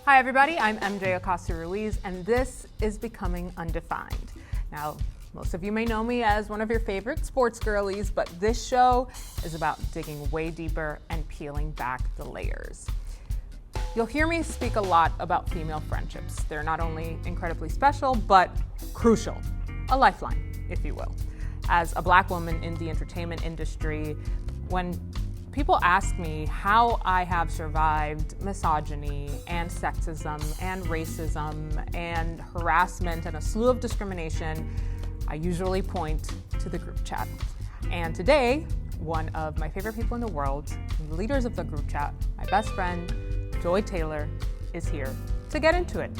Hi everybody, I'm MJ Acosta-Ruiz, and this is Becoming Undefined. Now, most of you may know me as one of your favorite sports girlies, but this show is about digging way deeper and peeling back the layers. You'll hear me speak a lot about female friendships. They're not only incredibly special, but crucial. A lifeline, if you will. As a Black woman in the entertainment industry, when people ask me how I have survived misogyny and sexism and racism and harassment and a slew of discrimination, I usually point to the group chat. And today, one of my favorite people in the world, the leaders of the group chat, my best friend, Joy Taylor, is here to get into it.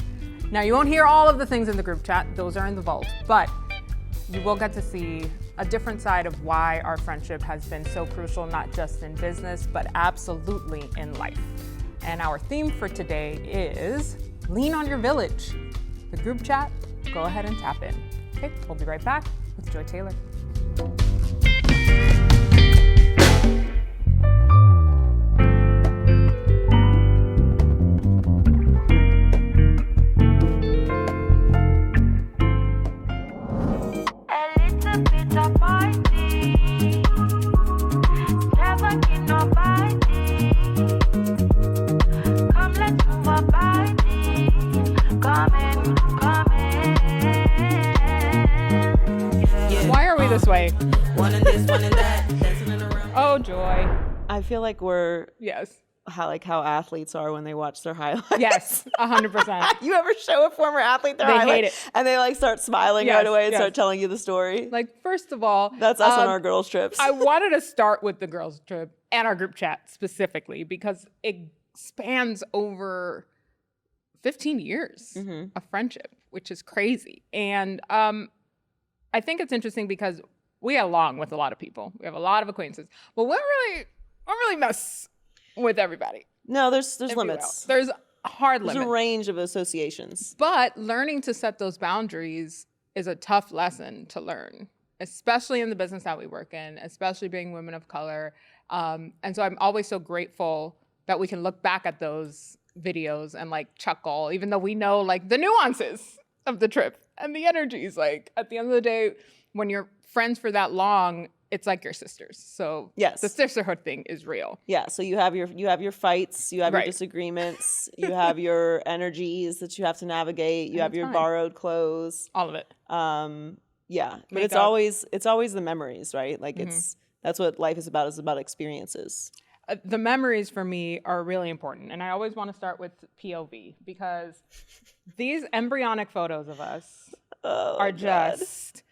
Now, you won't hear all of the things in the group chat, those are in the vault, but you will get to see a different side of why our friendship has been so crucial, not just in business, but absolutely in life. And our theme for today is lean on your village. The group chat, go ahead and tap in. Okay, we'll be right back with Joy Taylor. This way. One and this, one and that. Oh, Joy. I feel like we're Yes. how athletes are when they watch their highlights. Yes, 100%. You ever show a former athlete their They highlight hate it. and they start smiling Yes, right away and yes. start telling you the story? Like, first of all, That's us on our girls' trips. I wanted to start with the girls' trip and our group chat specifically because it spans over 15 years of friendship, which is crazy. And I think it's interesting because we get along with a lot of people. We have a lot of acquaintances, but we don't really mess with everybody. No, there's if you limits. will. There's hard There's limits. a range of associations. But learning to set those boundaries is a tough lesson to learn, especially in the business that we work in, especially being women of color. And so I'm always so grateful that we can look back at those videos and chuckle, even though we know the nuances of the trip and the energies. At the end of the day, when you're friends for that long, it's like your sisters. So Yes. the sisterhood thing is real. Yeah, so you have your fights, you have your Right. disagreements, you have your energies that you have to navigate, you have it's your fine. borrowed clothes. All of it. Yeah, but it's Makeup. always the memories, right? That's what life is about experiences. The memories for me are really important. And I always want to start with POV because these embryonic photos of us are God. just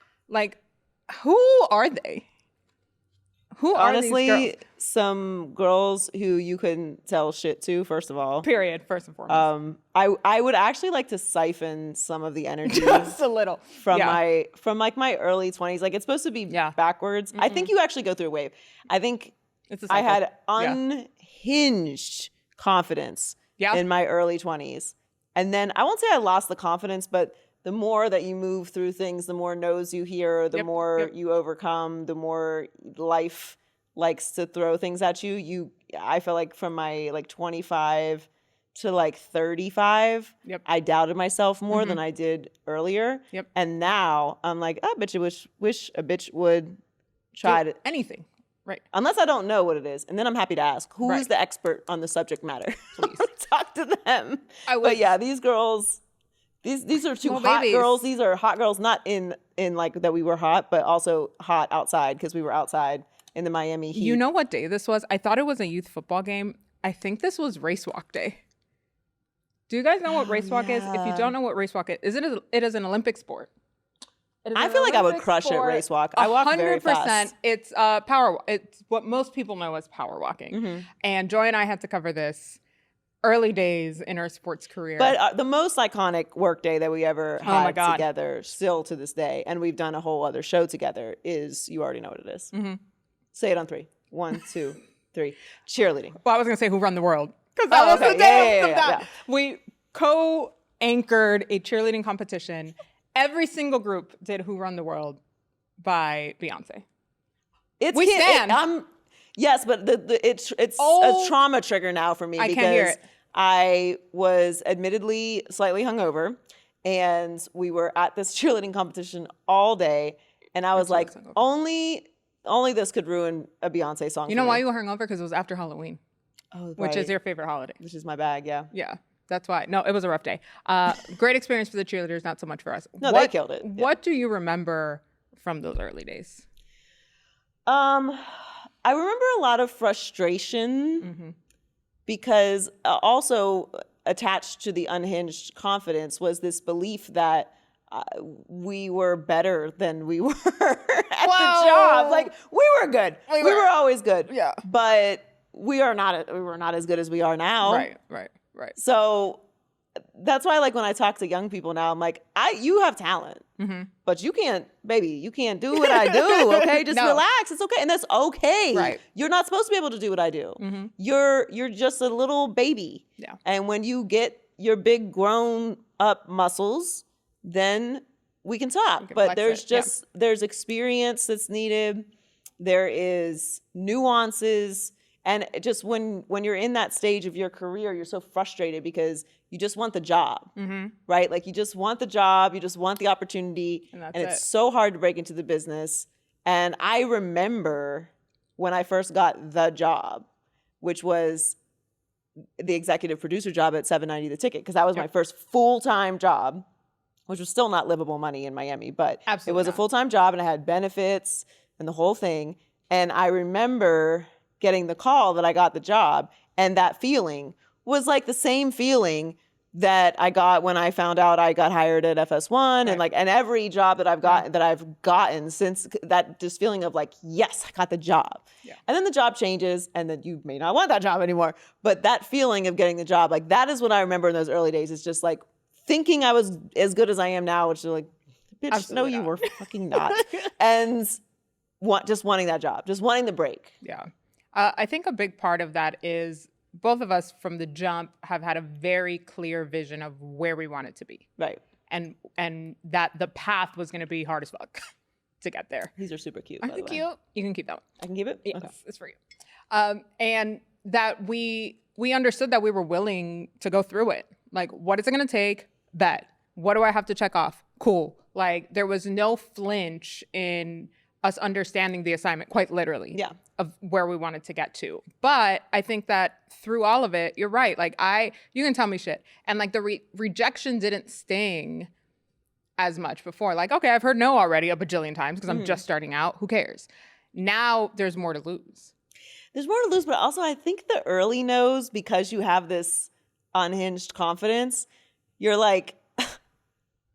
who are they? Who are these Honestly, girls? some girls who you couldn't tell shit to, first of all. Period, first and foremost. I would actually like to siphon some of the energy Just a little. from Yeah. my early 20s. It's supposed to be backwards. I think you actually go through a wave. I think It's a I cycle. had Yeah. unhinged confidence Yeah. in my early 20s. And then I won't say I lost the confidence, but the more that you move through things, the more no's you hear, the more you overcome, the more life likes to throw things at you. I feel like from my 25 to 35, I doubted myself more than I did earlier. Yep. And now I'm I bet you wish a bitch would try to anything. Right. Unless I don't know what it is. And then I'm happy to ask, who's the expert on the subject matter? Please. Talk to them. But yeah, these girls, these are two Small hot babies. girls. These are hot girls, not in that we were hot, but also hot outside because we were outside in the Miami heat. You know what day this was? I thought it was a youth football game. I think this was race walk day. Do you guys know what race walk is? If you don't know what race walk is, it is an Olympic sport. I feel like I would crush at race walk. I walk very fast. 100%. It's power. It's what most people know as power walking. And Joy and I had to cover this early days in our sports career. But the most iconic work day that we ever my had God. together, still to this day, and we've done a whole other show together, is, you already know what it is. Say it on 3. 1, 2, 3. Cheerleading. Well, I was going to say Who Run the World. Because that was the day of that. Yeah. We co-anchored a cheerleading competition. Every single group did Who Run the World by Beyonce. We stand. Yes, but it's a trauma trigger now for me I because can't hear it. I was admittedly slightly hungover, and we were at this cheerleading competition all day, and I was like, only this could ruin a Beyonce song. You know why you were hungover? Because it was after Halloween, which is your favorite holiday. Which is my bag, yeah. Yeah, that's why. No, it was a rough day. Great experience for the cheerleaders, not so much for us. No, they killed it. What do you remember from those early days? I remember a lot of frustration because also attached to the unhinged confidence was this belief that we were better than we were at the job. Like, we were good. We were always good. Yeah. But we were not as good as we are now. Right. So that's why, like, when I talk to young people now, I'm like, you have talent, but you can't do what I do. Okay, just relax. It's okay, and that's okay. Right. You're not supposed to be able to do what I do. You're just a little baby. Yeah. And when you get your big grown up muscles, then we can talk. But there's experience that's needed. There is nuances. And just when you're in that stage of your career, you're so frustrated because you just want the job, right? Like, you just want the job, you just want the opportunity, and it's so hard to break into the business. And I remember when I first got the job, which was the executive producer job at $7.90 the ticket, because that was my first full-time job, which was still not livable money in Miami, but it was a full-time job, and I had benefits and the whole thing. And I remember getting the call that I got the job, and that feeling was like the same feeling that I got when I found out I got hired at FS1, and every job that I've gotten since, that just feeling of like, yes, I got the job. Yeah. And then the job changes, and then you may not want that job anymore, but that feeling of getting the job, like, that is what I remember in those early days. It's just like thinking I was as good as I am now, which is like, bitch, absolutely no, you were fucking not. And just wanting that job, just wanting the break. Yeah. I think a big part of that is both of us from the jump have had a very clear vision of where we want it to be. Right. And that the path was going to be hard as fuck to get there. These are super cute. Aren't they cute? You can keep that one. I can keep it? Yes, okay. It's for you. And that we understood that we were willing to go through it. Like, what is it going to take? Bet. What do I have to check off? Cool. Like, there was no flinch in us understanding the assignment, quite literally, of where we wanted to get to. But I think that through all of it, you're right. Like, you can tell me shit. And like, the rejection didn't sting as much before. Like, okay, I've heard no already a bajillion times because I'm just starting out. Who cares? Now there's more to lose. There's more to lose, but also I think the early no's, because you have this unhinged confidence, you're like,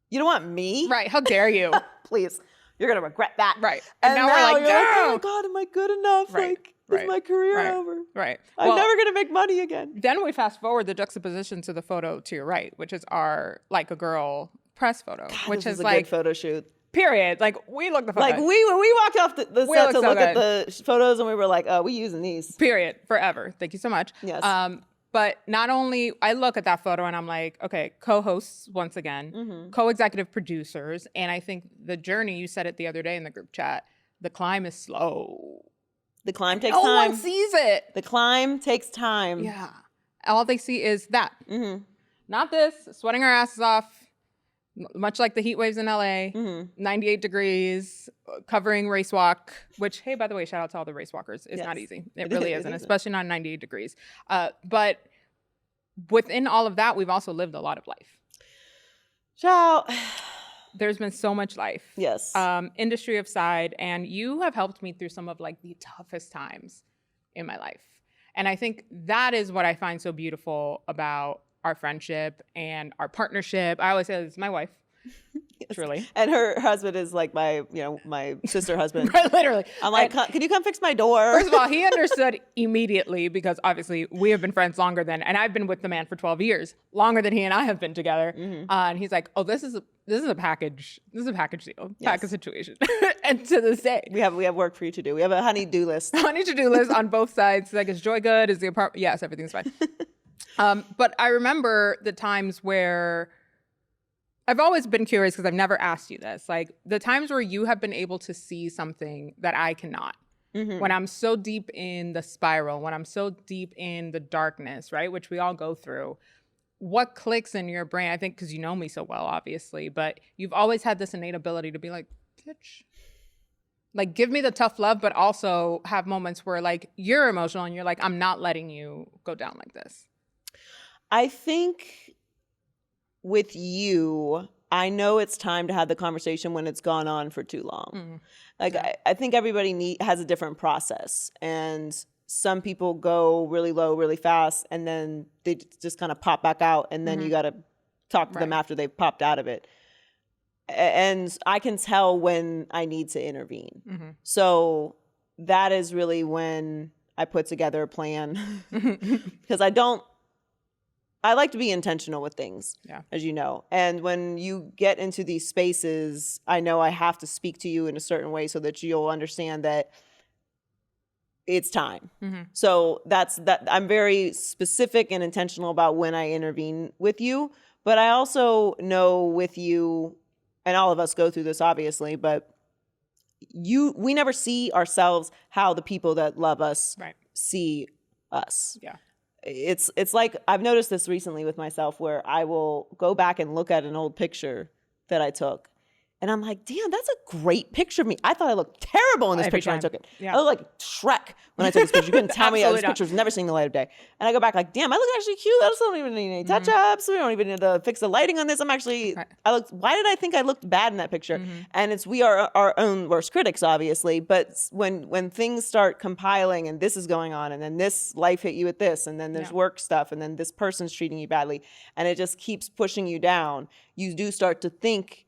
you don't want me? Right. How dare you? Please. You're going to regret that. Right. And now we're like, you're like, oh my God, am I good enough? Right. Like, is my career over? Right. I'm never going to make money again. Then we fast forward the juxtaposition to the photo to your right, which is our Like a Girl press photo, which this is a like good photo shoot. Period. Like, we look the fuck like good. when we walked off the set to look good. at the photos, and we were like, oh, we using these. Period. Forever. Thank you so much. Yes. But not only, I look at that photo and I'm like, okay, co-hosts once again, co-executive producers. And I think the journey, you said it the other day in the group chat, the climb is slow. The climb takes time. No one sees it. The climb takes time. Yeah. All they see is that. Not this, sweating our asses off, much like the heat waves in LA, 98 degrees, covering race walk, which, hey, by the way, shout out to all the race walkers. It's not easy. It really isn't, especially not 98 degrees. But within all of that, we've also lived a lot of life. Ciao. There's been so much life. Yes. Industry aside, and you have helped me through some of like the toughest times in my life. And I think that is what I find so beautiful about our friendship and our partnership. I always say this is my wife. Yes. Truly. And her husband is like my sister husband. Right, literally. I'm like, can you come fix my door? First of all, he understood immediately because obviously we have been friends longer than, and I've been with the man for 12 years, longer than he and I have been together. And he's like, oh, this is a package. This is a package deal, package situation. And to this day, we have work for you to do. We have a honey-do list. Honey-to-do list on both sides. Like, is Joy good? Is the apartment? Yes, everything's fine. But I remember the times where I've always been curious because I've never asked you this, like the times where you have been able to see something that I cannot. when I'm so deep in the spiral, when I'm so deep in the darkness, right, which we all go through, what clicks in your brain? I think because you know me so well, obviously, but you've always had this innate ability to be like, bitch, like, give me the tough love, but also have moments where, like, you're emotional and you're like, I'm not letting you go down like this. I think with you, I know it's time to have the conversation when it's gone on for too long. Like, I think everybody has a different process. And some people go really low, really fast, and then they just kind of pop back out. And then you got to talk to them after they've popped out of it. And I can tell when I need to intervene. So that is really when I put together a plan. Because I like to be intentional with things, as you know. And when you get into these spaces, I know I have to speak to you in a certain way so that you'll understand that it's time. So that I'm very specific and intentional about when I intervene with you. But I also know with you, and all of us go through this obviously, but we never see ourselves how the people that love us see us. Yeah. It's like, I've noticed this recently with myself where I will go back and look at an old picture that I took. And I'm like, damn, that's a great picture of me. I thought I looked terrible in this picture when I took it. I look like Shrek when I took this picture. You couldn't tell me this picture's never seen the light of day. And I go back like, damn, I look actually cute. I just don't even need any touch-ups. We don't even need to fix the lighting on this. Why did I think I looked bad in that picture? And we are our own worst critics, obviously. But when things start compiling and this is going on, and then this life hit you with this, and then there's work stuff, and then this person's treating you badly, and it just keeps pushing you down, you do start to think,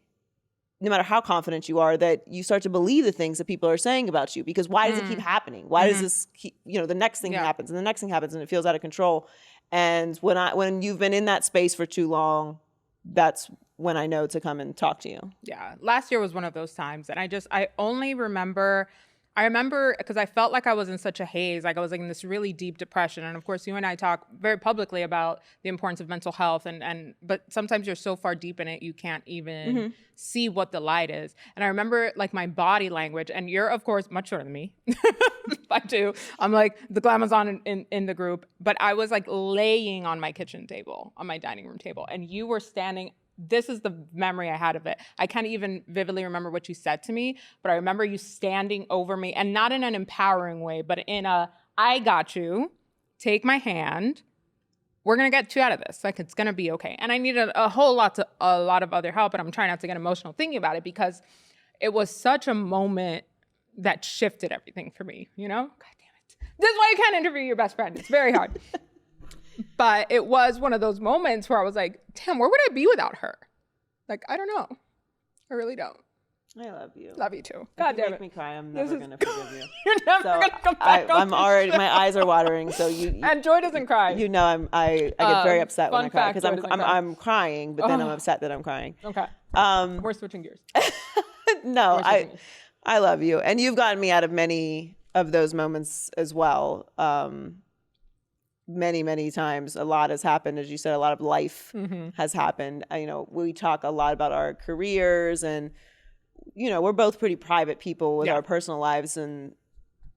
no matter how confident you are, that you start to believe the things that people are saying about you. Because why does it keep happening? Why does this keep, the next thing happens and the next thing happens and it feels out of control. And when you've been in that space for too long, that's when I know to come and talk to you. Yeah. Last year was one of those times. And I remember because I felt like I was in such a haze, like I was like in this really deep depression. And of course, you and I talk very publicly about the importance of mental health, but sometimes you're so far deep in it, you can't even see what the light is. And I remember like my body language, and you're of course much shorter than me by 2. I'm like the glamazon in the group, but I was like laying on my kitchen table, on my dining room table, and you were standing. This is the memory I had of it. I can't even vividly remember what you said to me, but I remember you standing over me, and not in an empowering way, but in I got you, take my hand, we're going to get you out of this. Like, it's going to be okay. And I needed a lot of other help, and I'm trying not to get emotional thinking about it because it was such a moment that shifted everything for me, God damn it. This is why you can't interview your best friend. It's very hard. But it was one of those moments where I was like, damn, where would I be without her? Like, I don't know. I really don't. I love you. Love you too. God damn it. Make me cry. I'm never going to forgive you. You're never going to come back. I'm already, my eyes are watering. So and Joy doesn't cry. I get very upset when I cry because I'm crying, but then I'm upset that I'm crying. Okay. We're switching gears. No, I love you. And you've gotten me out of many of those moments as well. Many, many times. A lot has happened. As you said, a lot of life has happened. We talk a lot about our careers, and, we're both pretty private people with our personal lives. And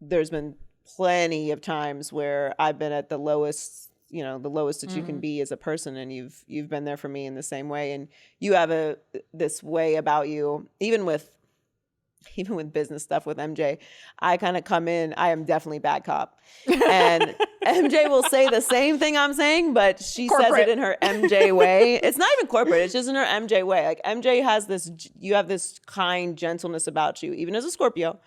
there's been plenty of times where I've been at the lowest, the lowest that you can be as a person. And you've been there for me in the same way. And you have this way about you, even with business stuff with MJ, I kind of come in, I am definitely bad cop. And MJ will say the same thing I'm saying, but she says it in her MJ way. It's not even corporate, it's just in her MJ way. Like, MJ has you have this kind gentleness about you, even as a Scorpio,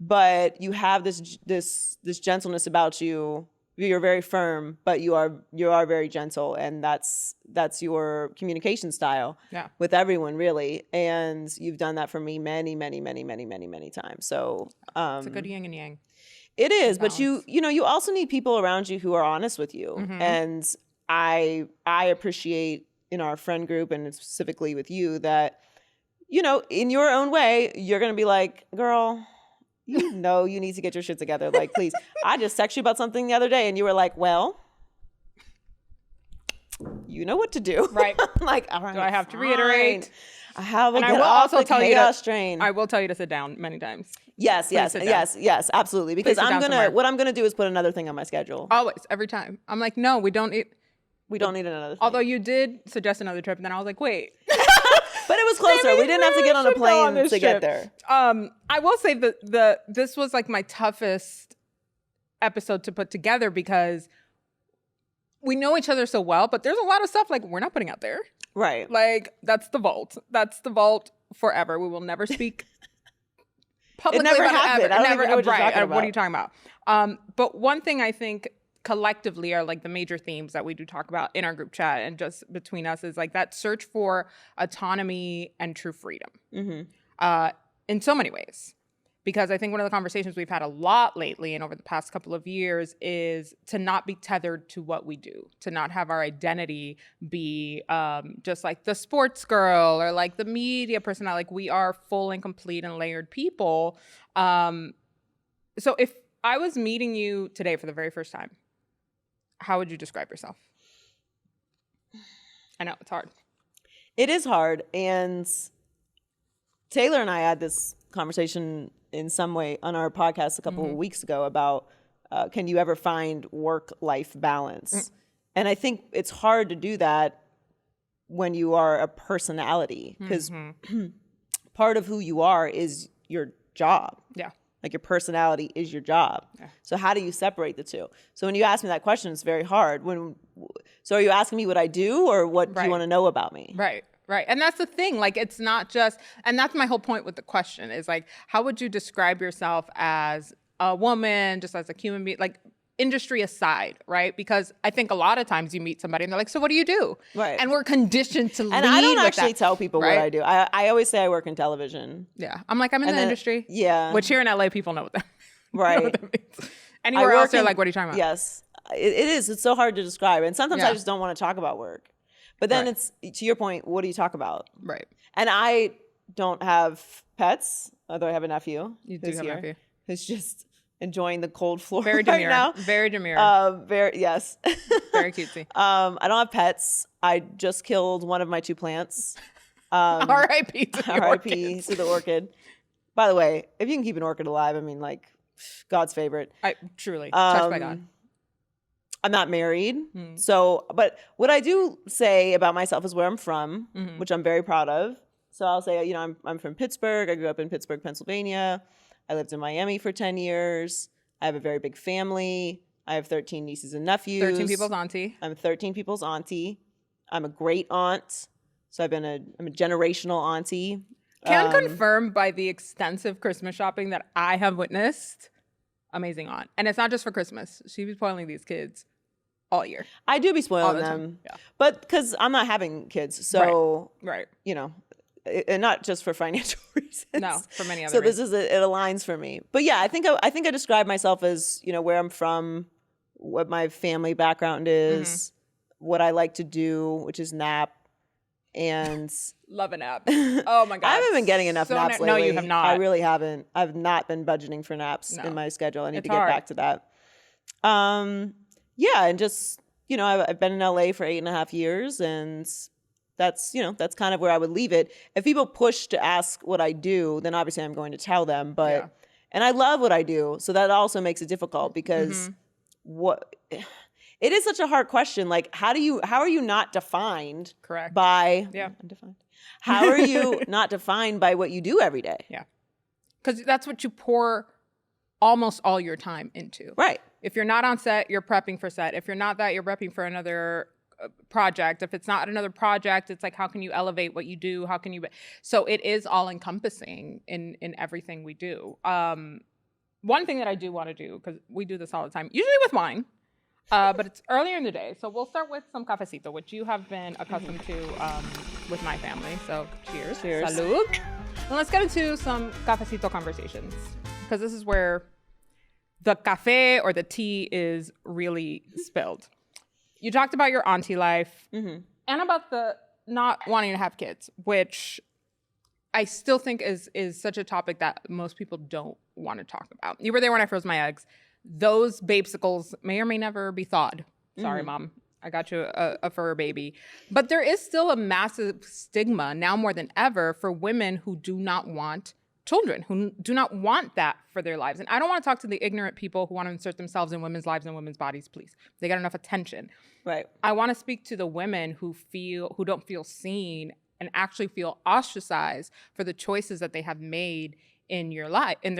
but you have this gentleness about you. You're very firm, but you are very gentle, and that's your communication style with everyone, really. And you've done that for me many, many, many, many, many, many times. So it's a good yin and yang. It is, but you also need people around you who are honest with you, and I appreciate in our friend group, and specifically with you, that in your own way you're gonna be like, girl, you need to get your shit together. Like, please. I just texted you about something the other day and you were like, well, you know what to do. Right. I'm like, all right. Do I have to reiterate? I will also tell you I will tell you to sit down many times. Yes, absolutely. Because what I'm gonna do is put another thing on my schedule. Always, every time. I'm like, no, we don't need another thing. Although you did suggest another trip, and then I was like, wait. But it was closer. We didn't have to get on a plane to get there. I will say that this was like my toughest episode to put together because we know each other so well, but there's a lot of stuff like we're not putting out there. Right. Like that's the vault. That's the vault forever. We will never speak publicly it never about happened. it. I don't even know what you're talking about. What are you talking about? But one thing I think collectively are like the major themes that we do talk about in our group chat and just between us is like that search for autonomy and true freedom in so many ways. Because I think one of the conversations we've had a lot lately and over the past couple of years is to not be tethered to what we do, to not have our identity be just like the sports girl or like the media personality. Like we are full and complete and layered people. So if I was meeting you today for the very first time, how would you describe yourself? I know, it's hard. It is hard. And Taylor and I had this conversation in some way on our podcast a couple of weeks ago about can you ever find work-life balance? And I think it's hard to do that when you are a personality because part of who you are is your job. Yeah. Like your personality is your job. Yeah. So how do you separate the two? So when you ask me that question, it's very hard. So are you asking me what I do or what do you want to know about me? Right. Right. And that's the thing. Like, it's not just, and that's my whole point with the question is like, how would you describe yourself as a woman, just as a human being, like industry aside, right? Because I think a lot of times you meet somebody and they're like, so what do you do? Right. And we're conditioned to lead And I don't with actually that, tell people right? what I do. I always say I work in television. Yeah. I'm like, I'm in the industry. Yeah. Which here in LA, people know what that, right. know what that means. Anywhere else, they're like, what are you talking about? Yes. It is. It's so hard to describe. And sometimes I just don't want to talk about work. But then it's, to your point, what do you talk about? Right. And I don't have pets, although I have a nephew. You do have a nephew. Who's just enjoying the cold floor very demure. right now. Very demure. Yes. Very cutesy. I don't have pets. I just killed one of my 2 plants. R.I.P. to the orchid. By the way, if you can keep an orchid alive, I mean, like, God's favorite. Truly. Touched by God. I'm not married. So, but what I do say about myself is where I'm from, which I'm very proud of. So I'll say, you know, I'm from Pittsburgh. I grew up in Pittsburgh, Pennsylvania. I lived in Miami for 10 years. I have a very big family. I have 13 nieces and nephews. 13 people's auntie. I'm 13 people's auntie. I'm a great aunt. So I'm a generational auntie. Can confirm by the extensive Christmas shopping that I have witnessed. Amazing aunt. And it's not just for Christmas. She be spoiling these kids all year. I do be spoiling them. Yeah. But because I'm not having kids. So, right. You know, and not just for financial reasons. No, for many other so reasons. It aligns for me. But yeah, I think I describe myself as, you know, where I'm from, what my family background is, what I like to do, which is nap. And love a nap. Oh my God. I haven't been getting enough naps lately. No, you have not. I really haven't. I've not been budgeting for naps in my schedule. I need to get back to that. Yeah, and just, you know, I've been in LA for 8.5 years, and that's, you know, that's kind of where I would leave it. If people push to ask what I do, then obviously I'm going to tell them. But and I love what I do, so that also makes it difficult because it is such a hard question. Like, how are you not defined by undefined? How are you not defined by what you do every day? Yeah. Because that's what you pour almost all your time into. Right. If you're not on set, you're prepping for set. If you're not that, you're prepping for another project. If it's not another project, it's like, how can you elevate what you do? How can you... So it is all encompassing in everything we do. One thing that I do want to do, because we do this all the time, usually with wine, but it's earlier in the day. So we'll start with some cafecito, which you have been accustomed to with my family. So cheers. Cheers. Salud. And let's get into some cafecito conversations, because this is where the cafe or the tea is really spilled. You talked about your auntie life and about the not wanting to have kids, which I still think is such a topic that most people don't want to talk about. You were there when I froze my eggs. Those babesicles may or may never be thawed. Sorry, Mom. I got you a fur baby. But there is still a massive stigma now more than ever for women who do not want children, who do not want that for their lives. And I don't want to talk to the ignorant people who want to insert themselves in women's lives and women's bodies, please. They got enough attention. Right. I want to speak to the women who don't feel seen and actually feel ostracized for the choices that they have made in their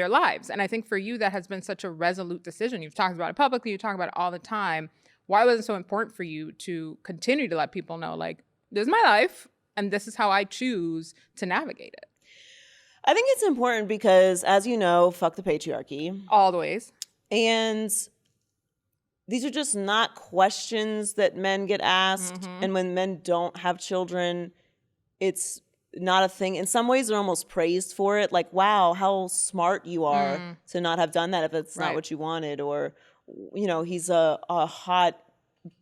lives. And I think for you, that has been such a resolute decision. You've talked about it publicly, you talk about it all the time. Why was it so important for you to continue to let people know, like, this is my life and this is how I choose to navigate it? I think it's important because, as you know, fuck the patriarchy. All the ways. And these are just not questions that men get asked. And when men don't have children, it's not a thing. In some ways, they're almost praised for it. Like, wow, how smart you are to not have done that if it's not what you wanted. Or, he's a hot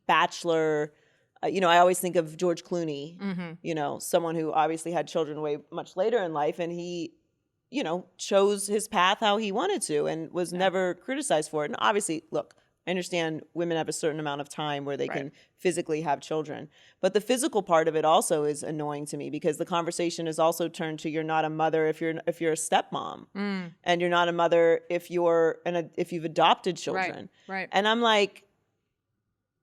bachelor. I always think of George Clooney, someone who obviously had children way much later in life, and he, chose his path how he wanted to and was never criticized for it. And obviously, look, I understand women have a certain amount of time where they can physically have children. But the physical part of it also is annoying to me because the conversation is also turned to, you're not a mother if you're a stepmom. And you're not a mother if you've adopted children. Right. And I'm like,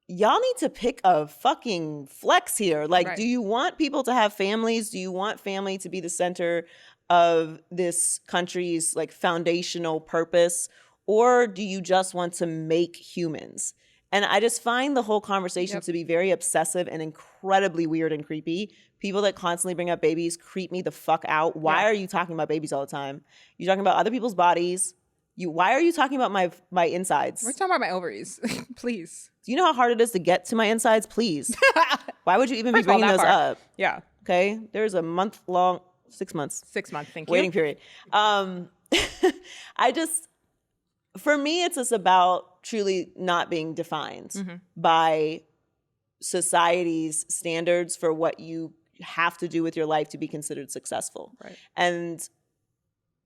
y'all need to pick a fucking flex here. Like, do you want people to have families? Do you want family to be the center of this country's like foundational purpose? Or do you just want to make humans? And I just find the whole conversation to be very obsessive and incredibly weird and creepy. People that constantly bring up babies creep me the fuck out. Why are you talking about babies all the time? You're talking about other people's bodies. Why are you talking about my insides? We're talking about my ovaries. Please. Do you know how hard it is to get to my insides? Pleise. Why would you even be bringing those up? Yeah. Okay. There's a 6 months. 6 months. Thank you. Waiting period. For me, it's just about truly not being defined by society's standards for what you have to do with your life to be considered successful. Right. And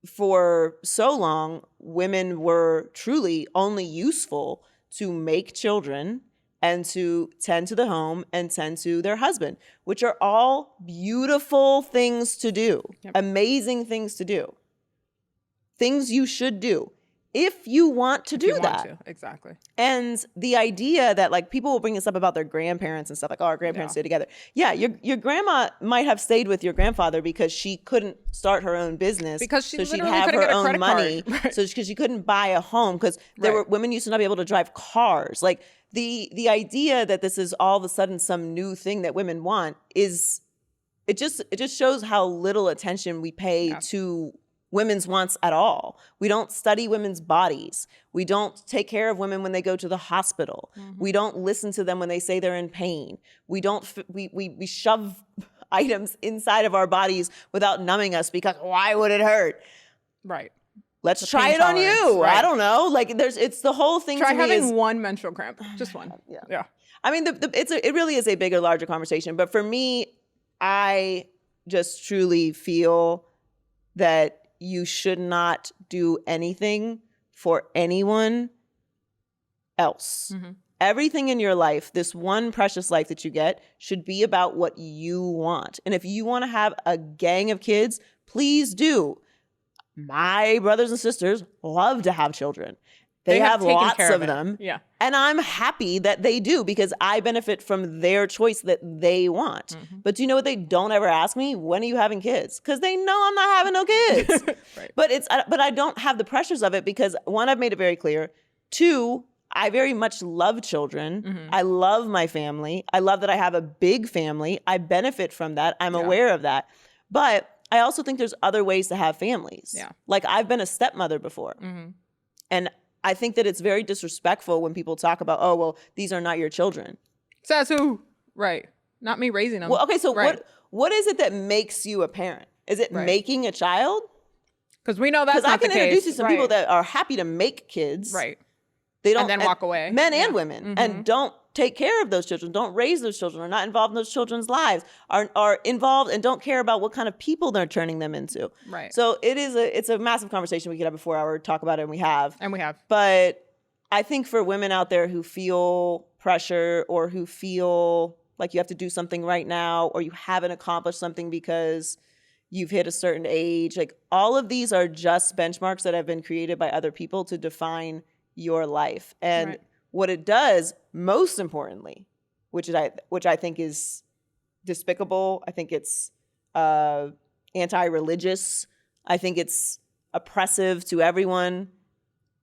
for so long, women were truly only useful to make children and to tend to the home and tend to their husband, which are all beautiful things to do, amazing things to do, things you should do if you want to do that. Exactly. And the idea that like people will bring this up about their grandparents and stuff like, oh, our grandparents stay together. Yeah, your grandma might have stayed with your grandfather because she couldn't start her own business because she she'd have her own money. So because she couldn't buy a home because women used to not be able to drive cars. Like the idea that this is all of a sudden some new thing that women want is it just shows how little attention we pay to women's wants at all. We don't study women's bodies. We don't take care of women when they go to the hospital. We don't listen to them when they say they're in pain. We don't we shove items inside of our bodies without numbing us because why would it hurt? Right. Let's try it on you. Right. I don't know. Like it's the whole thing. Try to me having is, one menstrual cramp. Just one. Yeah. I mean, it really is a bigger, larger conversation. But for me, I just truly feel that you should not do anything for anyone else. Everything in your life, this one precious life that you get, should be about what you want. And if you want to have a gang of kids, please do. My brothers and sisters love to have children. They have lots of them. Yeah. And I'm happy that they do because I benefit from their choice that they want. But do you know what they don't ever ask me? When are you having kids? Because they know I'm not having no kids. But I don't have the pressures of it because one, I've made it very clear. Two, I very much love children. I love my family. I love that I have a big family. I benefit from that. I'm aware of that. But I also think there's other ways to have families. Yeah. Like I've been a stepmother before. And I think that it's very disrespectful when people talk about, oh, well, these are not your children. Says who? Right. Not me raising them. Well, okay, so what is it that makes you a parent? Is it making a child? Because we know that's not the case. Because I can introduce you to some people that are happy to make kids. Right. They don't, and then walk away. Men and women. And don't take care of those children, don't raise those children, are not involved in those children's lives, are involved and don't care about what kind of people they're turning them into. Right. So it's a massive conversation. We could have a 4-hour talk about it, and we have. But I think for women out there who feel pressure or who feel like you have to do something right now or you haven't accomplished something because you've hit a certain age. Like all of these are just benchmarks that have been created by other people to define your life. And what it does, most importantly, which I think is despicable. I think it's anti-religious. I think it's oppressive to everyone.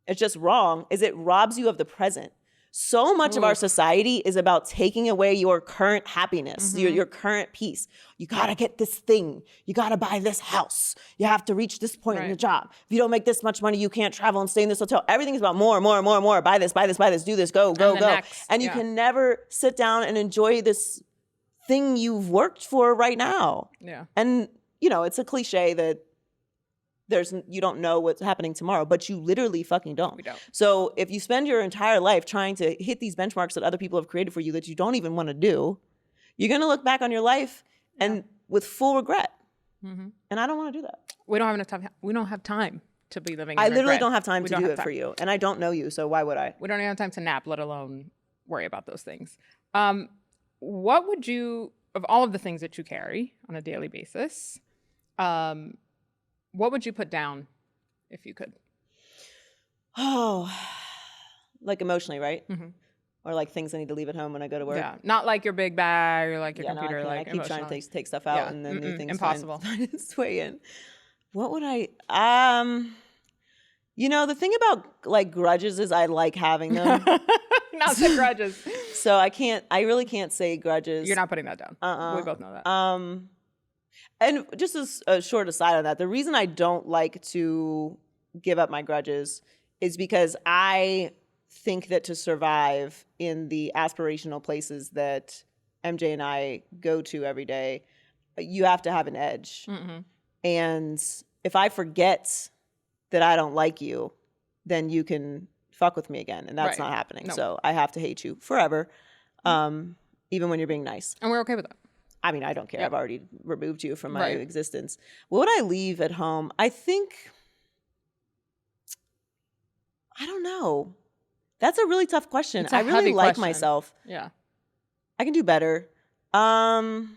It's just wrong, is it robs you of the present. So much of our society is about taking away your current happiness, your current peace. You gotta get this thing. You gotta buy this house. You have to reach this point in your job. If you don't make this much money, you can't travel and stay in this hotel. Everything's about more, more, more, more. Buy this, buy this, buy this, do this, go. And you can never sit down and enjoy this thing you've worked for right now. Yeah. And, you know, it's a cliche that you don't know what's happening tomorrow, but you literally fucking don't. We don't. So if you spend your entire life trying to hit these benchmarks that other people have created for you that you don't even want to do, you're going to look back on your life and with full regret. And I don't want to do that. We don't have enough time. We don't have time to be living in I literally regret. don't have time to do it for you. And I don't know you, so why would I? We don't even have time to nap, let alone worry about those things. What would you, of all of the things that you carry on a daily basis, what would you put down if you could? Oh, like emotionally, right? Or like things I need to leave at home when I go to work. Yeah, not like your big bag or like your computer. No, I like keep trying to take stuff out and then new things impossible. find its way in. What would I? You know, the thing about like grudges is I like having them. Not the grudges. So I really can't say grudges. You're not putting that down. We both know that. And just as a short aside on that, the reason I don't like to give up my grudges is because I think that to survive in the aspirational places that MJ and I go to every day, you have to have an edge. And if I forget that I don't like you, then you can fuck with me again. And that's not happening. No. So I have to hate you forever, even when you're being nice. And we're okay with that. I mean, I don't care. Yep. I've already removed you from my existence. What would I leave at home? I think, I don't know. That's a really tough question. I really like myself. Yeah. I can do better. And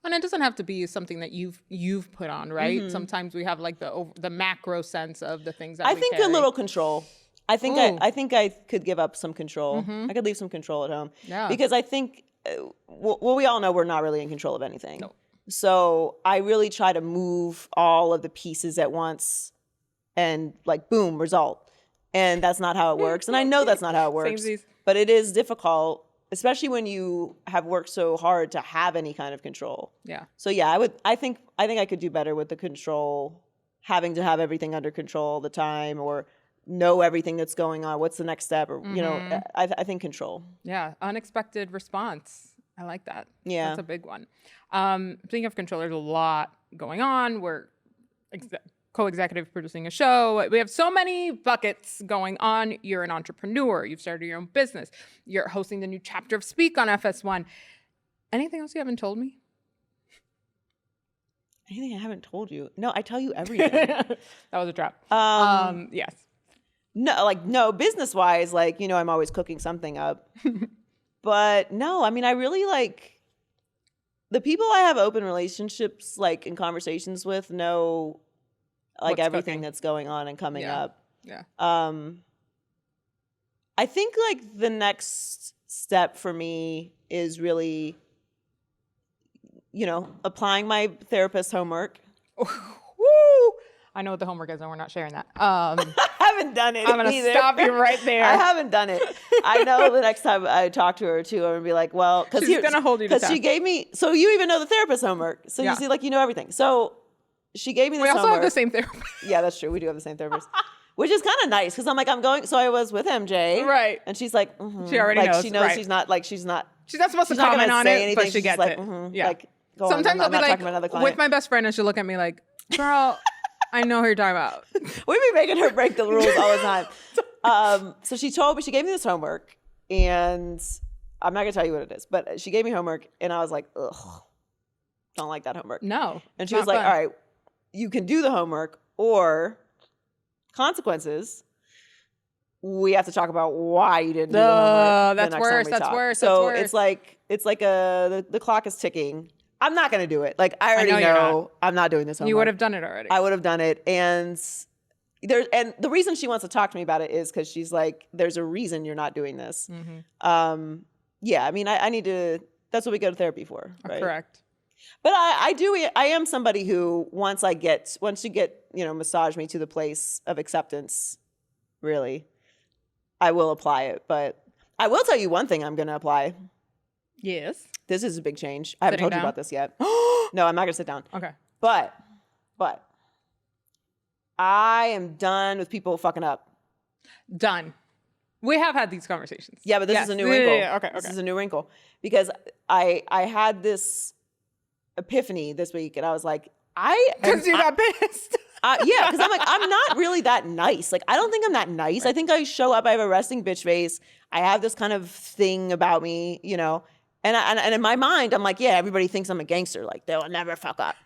it doesn't have to be something that you've put on, right? Sometimes we have like the macro sense of the things that I think carry. A little control. I think I could give up some control. I could leave some control at home. Yeah. Because I think, well, we all know we're not really in control of anything. No. So I really try to move all of the pieces at once and like, boom, result. And that's not how it works. And I know that's not how it works. But it is difficult, especially when you have worked so hard to have any kind of control. Yeah. So yeah, I think I could do better with the control, having to have everything under control all the time or know everything that's going on. What's the next step? Or, you know, I think control. Yeah. Unexpected response. I like that. Yeah. That's a big one. Speaking of control, there's a lot going on. We're co-executive producing a show. We have so many buckets going on. You're an entrepreneur. You've started your own business. You're hosting the new chapter of Speak on FS1. Anything else you haven't told me? Anything I haven't told you? No, I tell you everything. That was a trap. Yes. No, business-wise, like, you know, I'm always cooking something up. But no, I mean, I really like the people I have open relationships, like in conversations with, know like everything that's going on and coming up. Yeah. I think like the next step for me is really, you know, applying my therapist homework. Woo! I know what the homework is, and we're not sharing that. I haven't done it. I'm going to stop you right there. I haven't done it. I know the next time I talk to her too, I'm going to be like, well, because she's going to hold you to because she gave me. So you even know the therapist homework. So you see, like, you know everything. So she gave me this homework. We also have the same therapist. Yeah, that's true. We do have the same therapist. Which is kind of nice because I'm like, I'm going. So I was with MJ, right? And she's like, she already knows. She knows she's not like she's not supposed to comment on it, but she gets like, it. Yeah. Like, sometimes I'll be like with my best friend, and she'll look at me like, girl, I know who you're talking about. We be making her break the rules all the time. So she gave me this homework, and I'm not gonna tell you what it is, but she gave me homework, and I was like, ugh, don't like that homework. No. And she was like, all right, you can do the homework, or consequences. We have to talk about why you didn't do the homework. That's worse. That's worse. So it's like the clock is ticking. I'm not going to do it. Like, I already know you're know I'm not doing this homework. You would have done it already. I would have done it. And the reason she wants to talk to me about it is because she's like, there's a reason you're not doing this. Yeah, I mean, I need to, that's what we go to therapy for, right? Correct. But I am somebody who once you get, massage me to the place of acceptance, really, I will apply it. But I will tell you one thing I'm going to apply. Yes. This is a big change. I haven't told you about this yet. No, I'm not going to sit down. Okay. But I am done with people fucking up. Done. We have had these conversations. Yeah, but this is a new wrinkle. Yeah. Okay. This is a new wrinkle. Because I had this epiphany this week, and I was like, Because you got pissed. yeah, because I'm like, I'm not really that nice. Like, I don't think I'm that nice. Right. I think I show up, I have a resting bitch face. I have this kind of thing about me, And in my mind, I'm like, yeah, everybody thinks I'm a gangster. Like, they'll never fuck up.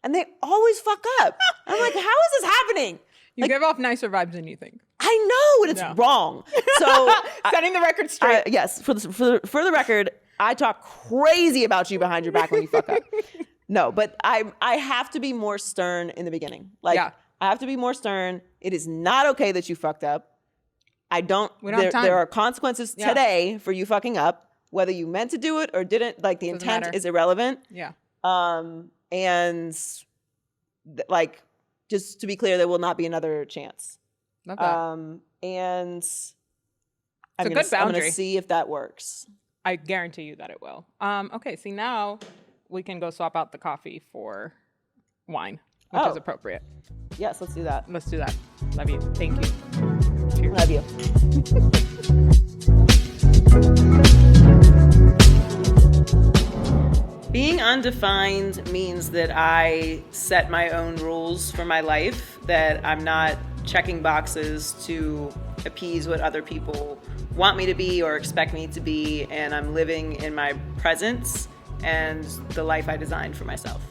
And they always fuck up. I'm like, how is this happening? You give off nicer vibes than you think. I know, and it's wrong. So setting the record straight. Yes, for the record, I talk crazy about you behind your back when you fuck up. No, but I have to be more stern in the beginning. Like, I have to be more stern. It is not okay that you fucked up. We don't have time. There are consequences today for you fucking up, whether you meant to do it or didn't. Like, the intent is irrelevant. Yeah. And like, just to be clear, there will not be another chance. Love that. And I'm good boundary. going to see if that works. I guarantee you that it will. Okay, see, now we can go swap out the coffee for wine, which is appropriate. Yes, let's do that. Let's do that. Love you. Thank you. Cheers. Love you. Being undefined means that I set my own rules for my life, that I'm not checking boxes to appease what other people want me to be or expect me to be, and I'm living in my presence and the life I designed for myself.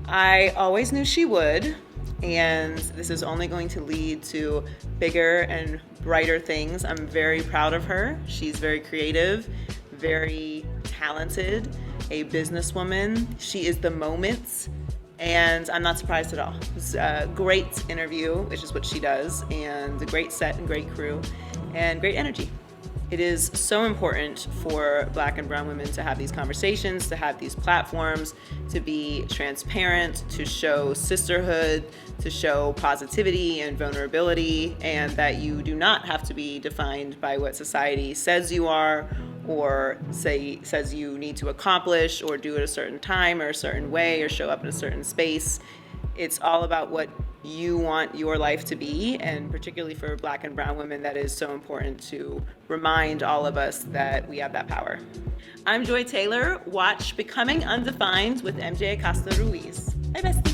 I always knew she would, and this is only going to lead to bigger and brighter things. I'm very proud of her. She's very creative, very talented, a businesswoman. She is the moment, and I'm not surprised at all. It was a great interview, which is what she does, and a great set and great crew and great energy. It is so important for Black and brown women to have these conversations, to have these platforms, to be transparent, to show sisterhood, to show positivity and vulnerability, and that you do not have to be defined by what society says you are or says you need to accomplish or do at a certain time or a certain way or show up in a certain space. It's all about what you want your life to be, and particularly for Black and brown women, that is so important to remind all of us that we have that power. I'm Joy Taylor. Watch Becoming Undefined with MJ Acosta-Ruiz. Bye, bestie.